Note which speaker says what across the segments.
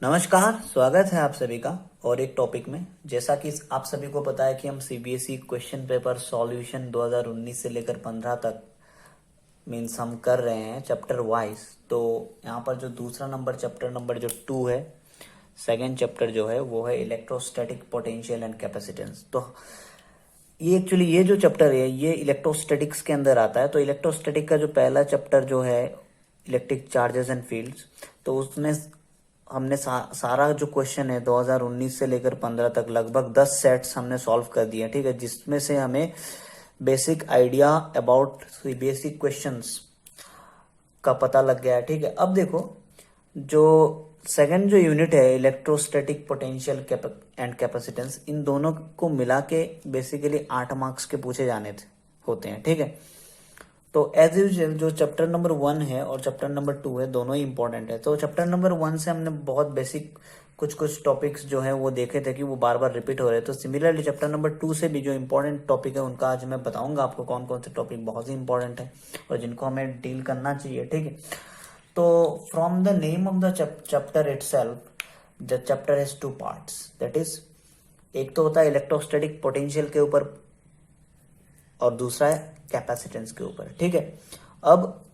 Speaker 1: नमस्कार, स्वागत है आप सभी का और एक टॉपिक में। जैसा कि आप सभी को पता है कि हम सीबीएसई क्वेश्चन पेपर सॉल्यूशन 2019 से लेकर 15 तक मीन्स हम कर रहे हैं चैप्टर वाइज। तो यहाँ पर जो दूसरा नंबर चैप्टर नंबर जो 2 है, सेकेंड चैप्टर जो है वो है इलेक्ट्रोस्टैटिक पोटेंशियल एंड कैपेसिटेंस। तो ये एक्चुअली ये जो चैप्टर है ये इलेक्ट्रोस्टैटिक्स के अंदर आता है। तो इलेक्ट्रोस्टैटिक का जो पहला चैप्टर जो है इलेक्ट्रिक चार्जेस एंड फील्ड्स, तो उसमें हमने सारा जो क्वेश्चन है 2019 से लेकर 15 तक लगभग 10 सेट्स हमने सॉल्व कर दिए, ठीक है, जिसमें से हमें basic idea about CBSE questions का पता लग गया है, ठीक है। अब देखो, जो सेकंड जो यूनिट है इलेक्ट्रोस्टैटिक पोटेंशियल एंड कैपेसिटेंस, इन दोनों को मिला के बेसिकली 8 मार्क्स के पूछे जाने थे होते हैं, ठीक है। तो एज यूजुअल जो चैप्टर नंबर 1 है और चैप्टर नंबर 2 है दोनों ही इंपॉर्टेंट है। तो चैप्टर नंबर 1 से हमने बहुत बेसिक कुछ टॉपिक्स जो है वो देखे थे कि वो बार बार रिपीट हो रहे हैं। तो सिमिलरली चैप्टर नंबर 2 से भी जो इंपॉर्टेंट टॉपिक है उनका आज मैं बताऊंगा आपको कौन कौन से टॉपिक बहुत ही इंपॉर्टेंट है और जिनको हमें डील करना चाहिए, ठीक है। तो from the name of the chapter itself, the chapter has 2 parts, that is एक तो होता है इलेक्ट्रोस्टैटिक पोटेंशियल के ऊपर और दूसरा है कैपेसिटेंस के ऊपर, ठीक है। अब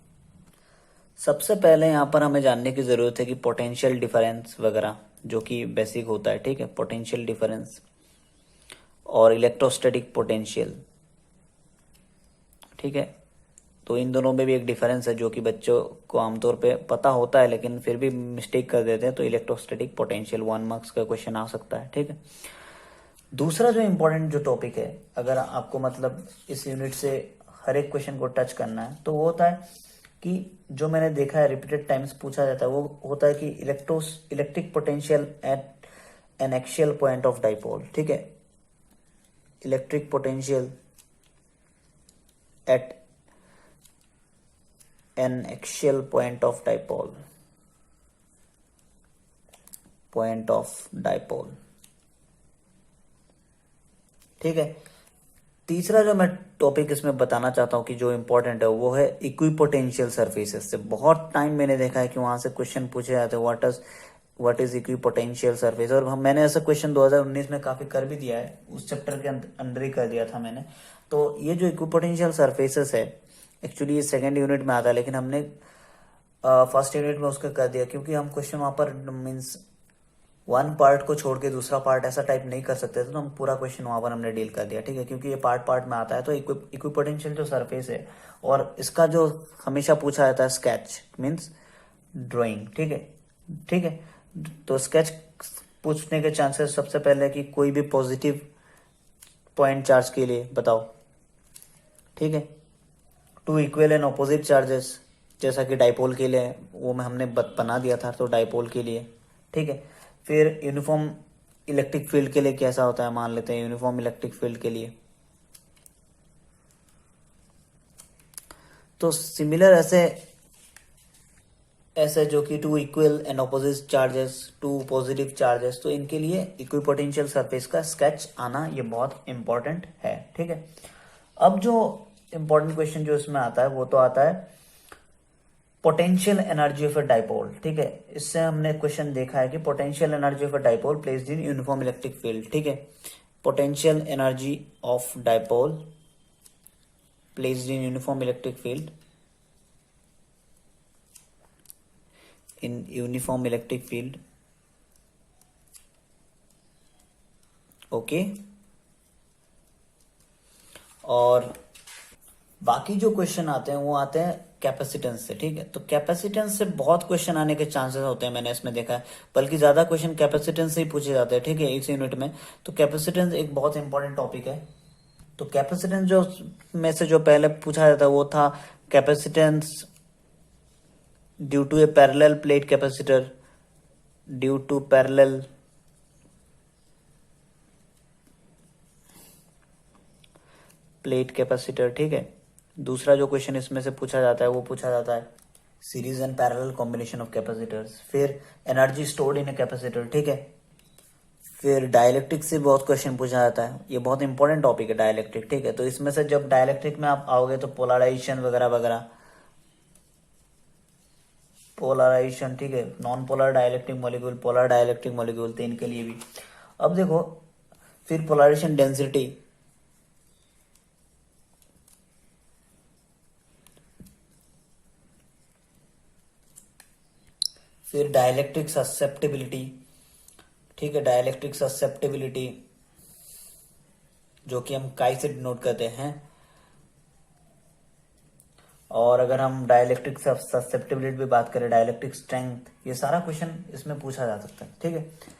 Speaker 1: सबसे पहले यहाँ पर हमें जानने की जरूरत है कि पोटेंशियल डिफरेंस वगैरह जो कि बेसिक होता है, ठीक है, पोटेंशियल डिफरेंस और इलेक्ट्रोस्टैटिक पोटेंशियल, ठीक है। तो इन दोनों में भी एक डिफरेंस है जो कि बच्चों को आमतौर पे पता होता है लेकिन फिर भी मिस्टेक कर देते हैं। तो इलेक्ट्रोस्टैटिक पोटेंशियल 1 मार्क्स का क्वेश्चन आ सकता है, ठीक है। दूसरा जो इम्पोर्टेंट जो टॉपिक है, अगर आपको मतलब इस यूनिट से हर एक क्वेश्चन को टच करना है, तो वो होता है कि जो मैंने देखा है रिपीटेड टाइम्स पूछा जाता है, वो होता है कि electric potential eight N axial point of dipole, ठीक है। Electric potential eight N axial point of dipole, ठीक है। तीसरा जो मैं टॉपिक इसमें बताना चाहता हूँ कि जो इंपॉर्टेंट है वो है इक्विपोटेंशियल सरफेसेस से। बहुत टाइम मैंने देखा है कि वहां से क्वेश्चन पूछे जाते हैं व्हाट इज इक्विपोटेंशियल सरफेस, और मैंने ऐसा क्वेश्चन 2019 में काफी कर भी दिया है, उस चैप्टर के अंदर ही कर दिया था मैंने। तो ये जो इक्विपोटेंशियल सरफेसेस है एक्चुअली ये सेकेंड यूनिट में आता है, लेकिन हमने फर्स्ट यूनिट में उसका कर दिया क्योंकि हम क्वेश्चन वहां पर मीन्स वन पार्ट को छोड़ के दूसरा पार्ट ऐसा टाइप नहीं कर सकते थे, तो हम पूरा क्वेश्चन वहां पर हमने डील कर दिया, ठीक है, क्योंकि ये पार्ट पार्ट में आता है। तो इक्विपोटेंशियल जो सरफेस है और इसका जो हमेशा पूछा जाता है स्केच मीन्स ड्राइंग, ठीक है, ठीक है। तो स्केच पूछने के चांसेस सबसे पहले कि कोई भी पॉजिटिव पॉइंट चार्ज के लिए बताओ, ठीक है। 2 इक्वल एंड ऑपोजिट चार्जेस जैसा कि डाइपोल के लिए वो में हमने बना दिया था, तो डाइपोल के लिए, ठीक है। फिर यूनिफॉर्म इलेक्ट्रिक फील्ड के लिए कैसा होता है, मान लेते हैं यूनिफॉर्म इलेक्ट्रिक फील्ड के लिए। तो सिमिलर ऐसे ऐसे जो कि 2 equal and opposite charges, 2 positive charges, तो इनके लिए इक्विपोटेंशियल सरफेस का स्केच आना ये बहुत इंपॉर्टेंट है, ठीक है। अब जो इंपॉर्टेंट क्वेश्चन जो इसमें आता है वो तो आता है potential energy of a dipole, ठीक है। इससे हमने क्वेश्चन देखा है कि potential energy of a dipole placed in uniform electric field, ठीक है। Potential energy of dipole placed in uniform electric field okay. और बाकी जो क्वेश्चन आते हैं वो आते हैं कैपेसिटेंस से, ठीक है। तो कैपेसिटेंस से बहुत क्वेश्चन आने के चांसेस होते हैं, मैंने इसमें देखा है, बल्कि ज्यादा क्वेश्चन कैपेसिटेंस से ही पूछे जाते हैं, ठीक है, इस यूनिट में। तो कैपेसिटेंस एक बहुत इंपॉर्टेंट टॉपिक है। तो कैपेसिटेंस जो में से जो पहले पूछा जाता है वो था capacitance due to a parallel plate capacitor, due to parallel plate capacitor, ठीक है। दूसरा जो क्वेश्चन इसमें से पूछा जाता है वो पूछा जाता है series and parallel combination of capacitors. फिर energy stored in a capacitor, ठीक है। फिर डाइलेक्ट्रिक से बहुत क्वेश्चन पूछा जाता है, ये बहुत इंपॉर्टेंट टॉपिक है डाइलेक्ट्रिक, ठीक है। तो इसमें से जब डाइलेक्ट्रिक में आप आओगे तो पोलराइजेशन वगैरह वगैरह पोलराइजेशन, ठीक है, non polar dielectric molecule, polar dielectric molecule, तो इनके लिए भी। अब देखो फिर पोलराइजेशन डेंसिटी, फिर डाइलेक्ट्रिक ससेप्टिबिलिटी, ठीक है, डाइलेक्ट्रिक ससेप्टिबिलिटी जो कि हम काई से डिनोट करते हैं। और अगर हम डाइलेक्ट्रिक ससेप्टिबिलिटी भी बात करें, डाइलेक्ट्रिक स्ट्रेंथ, ये सारा क्वेश्चन इसमें पूछा जा सकता है, ठीक है।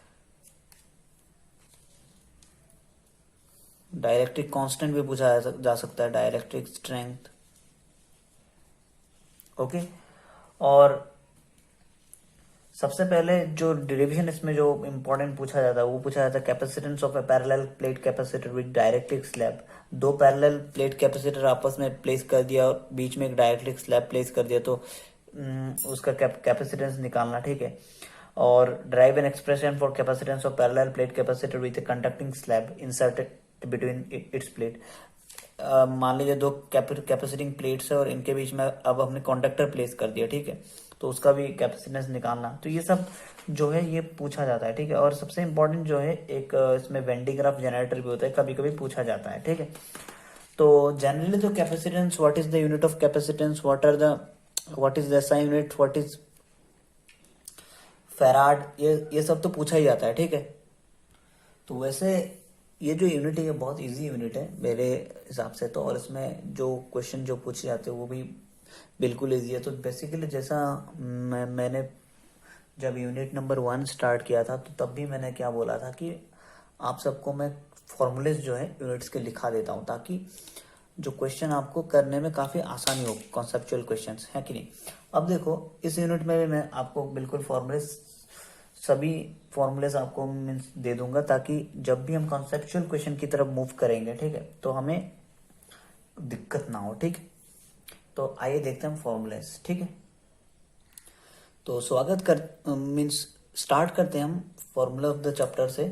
Speaker 1: डाइलेक्ट्रिक कांस्टेंट भी पूछा जा सकता है, डाइलेक्ट्रिक स्ट्रेंथ, ओके। और सबसे पहले जो डेरिवेशन इसमें जो इंपॉर्टेंट पूछा जाता है वो पूछा जाता है capacitance of A parallel plate capacitor with dielectric slab. दो पैरेलल प्लेट कैपेसिटर आपस में प्लेस कर दिया और बीच में एक डाइलेक्ट्रिक स्लैब प्लेस कर दिया, तो उसका कैपेसिटेंस निकालना, ठीक है। और drive an expression for capacitance of parallel plate capacitor with a conducting slab inserted between its plate. मान लीजिए दो कैपेसिटिंग प्लेट्स है और इनके बीच में अब हमने कंडक्टर प्लेस कर दिया, ठीक है, तो उसका भी कैपेसिटेंस निकालना। तो ये सब जो है ये पूछा जाता है, ठीक है। और सबसे इंपॉर्टेंट जो है एक इसमें वेन डी ग्राफ जनरेटर भी होता है, कभी कभी पूछा जाता है, ठीक है। तो जनरली तो capacitance, what is the unit of capacitance, what is the SI unit, what is farad, ये सब तो पूछा ही जाता है, ठीक है। तो वैसे ये जो यूनिट है ये बहुत इजी यूनिट है मेरे हिसाब से तो, और इसमें जो क्वेश्चन जो पूछे जाते हैं वो भी बिल्कुल इजी है। तो बेसिकली जैसा मैंने जब यूनिट नंबर 1 स्टार्ट किया था तो तब भी मैंने क्या बोला था कि आप सबको मैं फॉर्मूलेस जो है यूनिट्स के लिखा देता हूँ ताकि जो क्वेश्चन आपको करने में काफ़ी आसानी हो, कॉन्सेप्चुअल क्वेश्चंस है कि नहीं। अब देखो इस यूनिट में भी मैं आपको बिल्कुल फॉर्मूलेस, सभी फॉर्मूलेस आपको मीन्स दे दूंगा ताकि जब भी हम कॉन्सेप्चुअल क्वेश्चन की तरफ मूव करेंगे, ठीक है, तो हमें दिक्कत ना हो, ठीक है। तो आइए देखते हैं फॉर्मूलेस, ठीक है। तो स्वागत कर मीन्स स्टार्ट करते हैं हम फॉर्मूला ऑफ द चैप्टर से।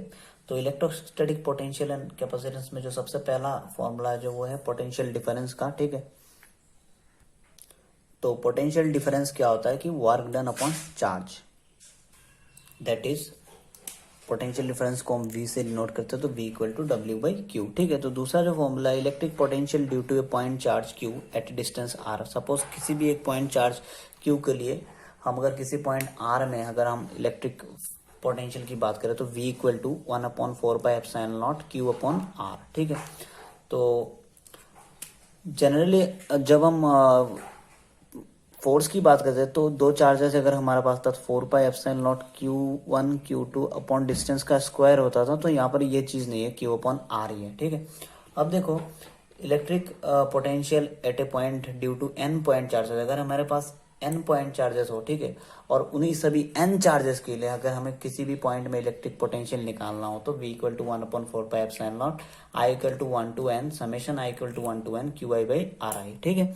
Speaker 1: तो इलेक्ट्रोस्टैटिक पोटेंशियल एंड कैपेसिटेंस में जो सबसे पहला फॉर्मूला जो वो है पोटेंशियल डिफरेंस का, ठीक है। तो पोटेंशियल डिफरेंस क्या होता है कि work done upon charge, that is potential difference को हम V से डिनोट करते हैं, तो V equal to W by Q, ठीक है। तो दूसरा जो फॉर्मूला है electric potential due to a point charge Q at distance R। Suppose किसी भी एक पॉइंट चार्ज Q के लिए हम अगर किसी पॉइंट R में अगर हम इलेक्ट्रिक पोटेंशियल की बात करें तो V equal to 1/4πε0 Q upon R, ठीक है। तो जनरली जब हम फोर्स की बात करते हैं तो दो चार्जेस अगर हमारे पास था 4πε0 Q1 Q2 अपॉन डिस्टेंस का स्क्वायर होता था, तो यहाँ पर ये चीज नहीं है, Q अपॉन R ही है, ठीक है। अब देखो electric potential at a point due to n point charges, अगर हमारे पास n पॉइंट चार्जेस हो, ठीक है, और उन्हीं सभी n चार्जेस के लिए अगर हमें किसी भी पॉइंट में इलेक्ट्रिक पोटेंशियल निकालना हो तो V equal to 1/4πε0 I equal to 1 to n summation I equal to 1 to n QI by RI, ठीक है।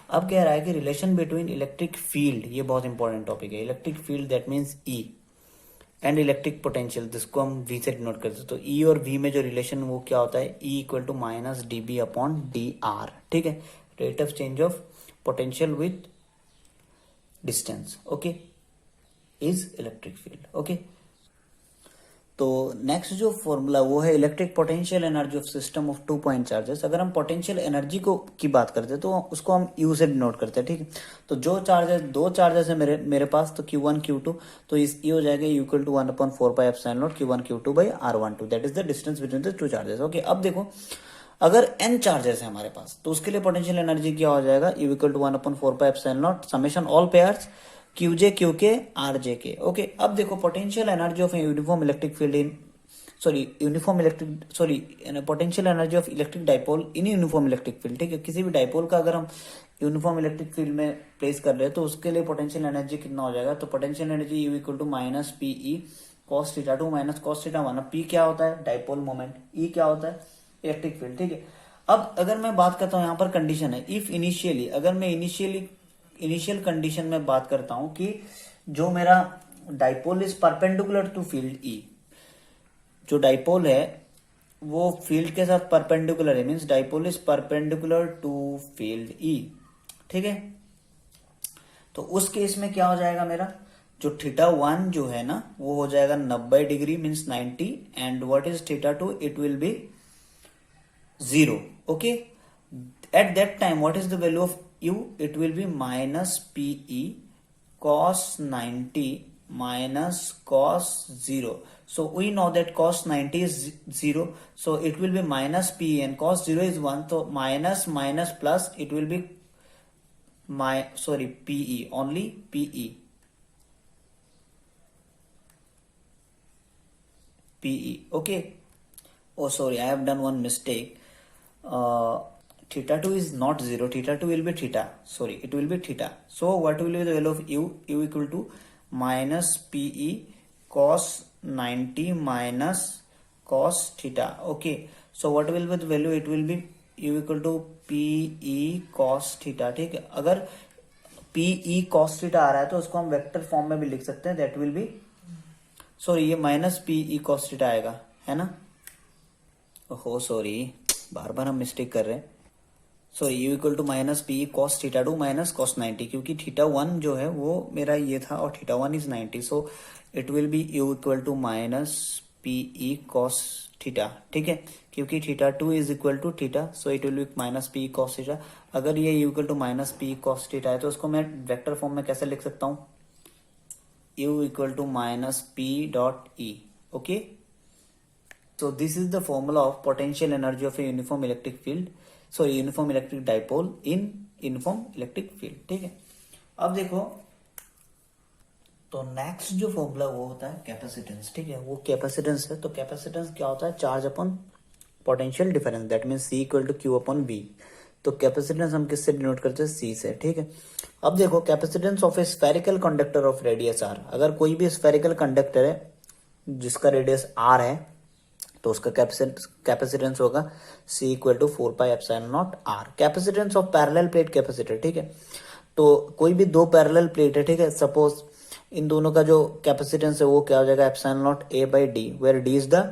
Speaker 1: अब कह रहा है कि रिलेशन बिटवीन इलेक्ट्रिक फील्ड, ये बहुत इंपॉर्टेंट टॉपिक है, electric field that means E and electric potential, जिसको हम V से डिनोट करते हैं। तो E और V में जो रिलेशन वो क्या होता है, E equal to minus dB upon dr, ठीक है, rate of change of potential with distance, okay, is electric field, okay. तो नेक्स्ट जो फॉर्मूला वो है electric potential energy of system of 2 point charges. अगर हम पोटेंशियल एनर्जी को की बात करते हैं तो उसको हम यू से डिनोट करते हैं, ठीक है। तो जो चार्जेस, दो चार्जेस है मेरे पास, तो Q1 Q2, तो इस ये हो जाएगा U equal to 1/4πε0 Q1 Q2 by R12, that is the distance between the two charges, okay. अब देखो अगर n चार्जेस है हमारे पास तो उसके लिए पोटेंशियल एनर्जी क्या हो जाएगा, U equal to 1/4πε0 summation all pairs QJ QK RJK, okay. अब देखो potential energy of uniform electric field in potential energy of electric dipole in uniform electric field, ठीक है। किसी भी डाइपोल का अगर हम यूनिफॉर्म इलेक्ट्रिक फील्ड में प्लेस कर रहे हैं तो उसके लिए पोटेंशियल एनर्जी कितना हो जाएगा, तो potential energy U equal to minus PE cos θ2 minus cos θ1। अब P क्या होता है, डाइपोल मोमेंट, E क्या होता है, इलेक्ट्रिक फील्ड, ठीक है। अब अगर मैं बात करता हूं, यहाँ पर कंडीशन है इफ इनिशियली, अगर मैं इनिशियल कंडीशन में बात करता हूं कि जो मेरा dipole is perpendicular to field E, जो डाइपोल है वो फील्ड के साथ परपेंडिकुलर है, means dipole is perpendicular to field E, ठीक है। तो उस केस में क्या हो जाएगा मेरा, जो थीटा 1 जो है ना वो हो जाएगा 90 degree means 90, and what is theta 2, it will B 0. Okay, at that time what is the value of u, it will be minus pe cos 90 minus cos 0. So we know that cos 90 is 0, so it will be minus pe, and cos 0 is 1, so minus minus plus, it will be pe, only pe. Okay, oh sorry, I have done one mistake. Theta 2 is not 0, theta 2 will be theta, sorry, it will be theta. So what will be the value of u equal to minus pe cos 90 minus cos theta. Okay, so what will be the value, it will be u equal to pe cos theta. ठीक है, अगर pe cos theta आ रहा है तो उसको हम vector form में भी लिख सकते हैं, दैट विल बी, सॉरी ये माइनस pe cos theta आएगा, है ना, ओहो सॉरी, बार बार हम मिस्टेक कर रहे हैं, sorry, U equal to minus P cos theta 2 minus cos 90, क्योंकि थीटा 1 जो है वो मेरा ये था और theta 1 is 90, so it will be U equal to minus P cos theta. ठीक है, क्योंकि theta 2 is equal to theta, so it will be minus P cos theta. अगर ये U equal to minus P cos theta है तो उसको मैं vector form में कैसे लिख सकता हूँ, U equal to minus P dot E. Okay, so this is the formula of potential energy of a uniform electric field, so uniform electric dipole in uniform electric field. ठीक है, अब देखो तो नेक्स्ट जो फॉर्मूला वो होता है capacitance. ठीक है, वो कैपेसिटेंस है, तो कैपेसिटेंस क्या होता है, charge upon potential difference, that mean C equal to Q upon V. तो कैपेसिटेंस हम किससे डिनोट करते हैं, सी से. ठीक है, अब देखो capacitance of a spherical conductor of radius R, अगर कोई भी स्फेरिकल कंडक्टर है जिसका रेडियस आर है तो उसका कैपेसिटेंस होगा C equal to 4 pi epsilon naught R. Capacitance of parallel plate capacitor. ठीक है, तो कोई भी दो पैरेलल प्लेट है, ठीक है, सपोज इन दोनों का जो कैपेसिटेंस है वो क्या हो जाएगा, epsilon naught A by D, where D is the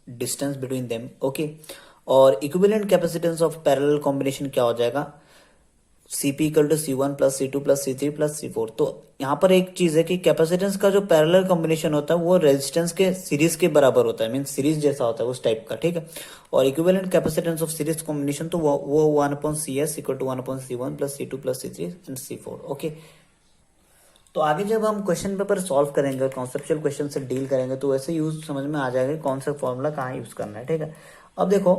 Speaker 1: distance between them. Okay, और equivalent capacitance of parallel combination क्या हो जाएगा, Cp equal to C1 plus C2 plus C3 plus C4. तो यहाँ पर एक चीज है कि कैपेसिटेंस का जो पैरेलल कॉम्बिनेशन होता है वो रेजिस्टेंस के सीरीज के बराबर होता है, मीन सीरीज जैसा होता है उस टाइप का. ठीक है, और equivalent capacitance of series combination तो वो 1/CS equal to 1/C1 plus C2 plus C3 and C4. Okay, तो आगे जब हम क्वेश्चन पेपर सॉल्व करेंगे, कॉन्सेप्चुअल क्वेश्चन से डील करेंगे, तो वैसे यूज समझ में आ जाएगा कौन सा फॉर्मूला कहाँ यूज करना है. ठीक है, अब देखो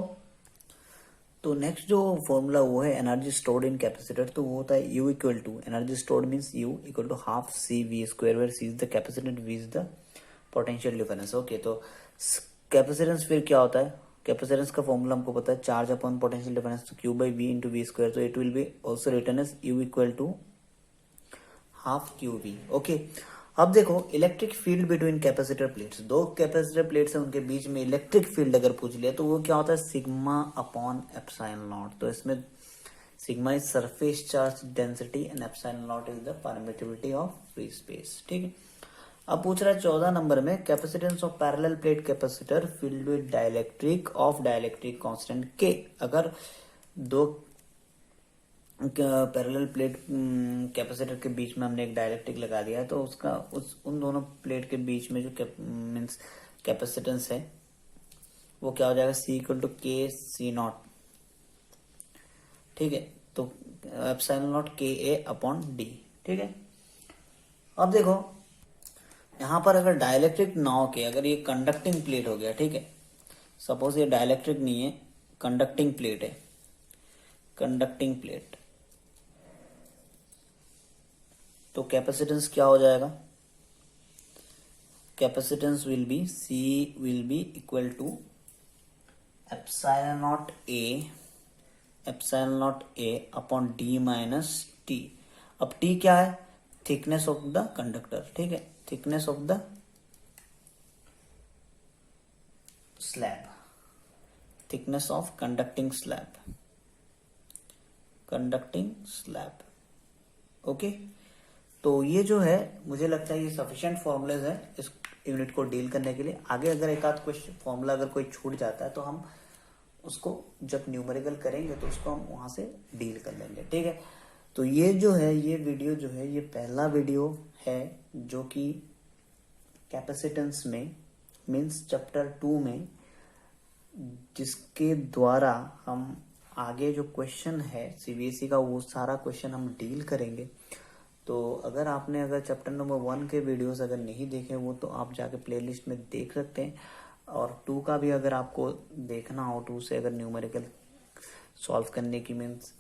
Speaker 1: तो नेक्स्ट जो फॉर्मूला वो है एनर्जी स्टोर्ड इन कैपेसिटर, तो वो होता है U equal to, energy stored means U equal to half C V square, where C is the capacitance, V is the potential difference. Okay, तो कैपेसिटेंस फिर क्या होता है, कैपेसिटेंस का फॉर्मूला हमको पता है, चार्ज अपॉन पोटेंशियल डिफरेंस, तो Q by V into V square, तो it will be also written as U equal to half Q V. Okay, अब देखो electric field between capacitor plates, दो कैपेसिटर प्लेट्स है उनके बीच में इलेक्ट्रिक फील्ड अगर पूछ लिया तो वो क्या होता है, सिग्मा अपॉन एप्सिलॉन नॉट. तो इसमें sigma is surface charge density and epsilon not is the permittivity of free space. ठीक है, अब पूछ रहा है 14 नंबर में capacitance of parallel plate capacitor field with dielectric of dielectric constant के. अगर दो पैरेलल प्लेट कैपेसिटर के बीच में हमने एक डाइलेक्ट्रिक लगा दिया है तो उसका उन दोनों प्लेट के बीच में जो मीन्स कैपेसिटेंस है वो क्या हो जाएगा, सी इक्वल टू के सी नॉट. ठीक है, तो एप्सिलॉन नॉट के ए अपॉन डी. ठीक है, अब देखो यहां पर अगर डाइलेक्ट्रिक ना हो के अगर ये कंडक्टिंग प्लेट हो गया, ठीक है, सपोज ये डाइलेक्ट्रिक नहीं है, कंडक्टिंग प्लेट है, कंडक्टिंग प्लेट, तो कैपेसिटेंस क्या हो जाएगा, capacitance will be C will be equal to epsilon naught A upon D minus T. अब टी क्या है, थिकनेस ऑफ द कंडक्टर. ठीक है, thickness of the slab, thickness of conducting slab. Okay, तो ये जो है मुझे लगता है ये सफिशिएंट फॉर्मूलेज है इस यूनिट को डील करने के लिए. आगे अगर एक आध क्वेश्चन फॉर्मूला अगर कोई छूट जाता है तो हम उसको जब न्यूमेरिकल करेंगे तो उसको हम वहां से डील कर लेंगे. ठीक है, तो ये जो है ये वीडियो जो है ये पहला वीडियो है जो कि कैपेसिटेंस में मीन्स चैप्टर 2 में, जिसके द्वारा हम आगे जो क्वेश्चन है सीबीएसई का वो सारा क्वेश्चन हम डील करेंगे। तो अगर चैप्टर नंबर 1 के वीडियोस अगर नहीं देखे वो तो आप जाके प्लेलिस्ट में देख सकते हैं, और 2 का भी अगर आपको देखना हो, 2 से अगर न्यूमेरिकल सॉल्व करने की मीन्स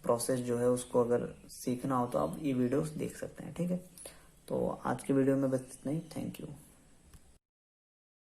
Speaker 1: प्रोसेस जो है उसको अगर सीखना हो तो आप ये वीडियोस देख सकते हैं। ठीक है, तो आज के वीडियो में बस इतना ही। Thank you.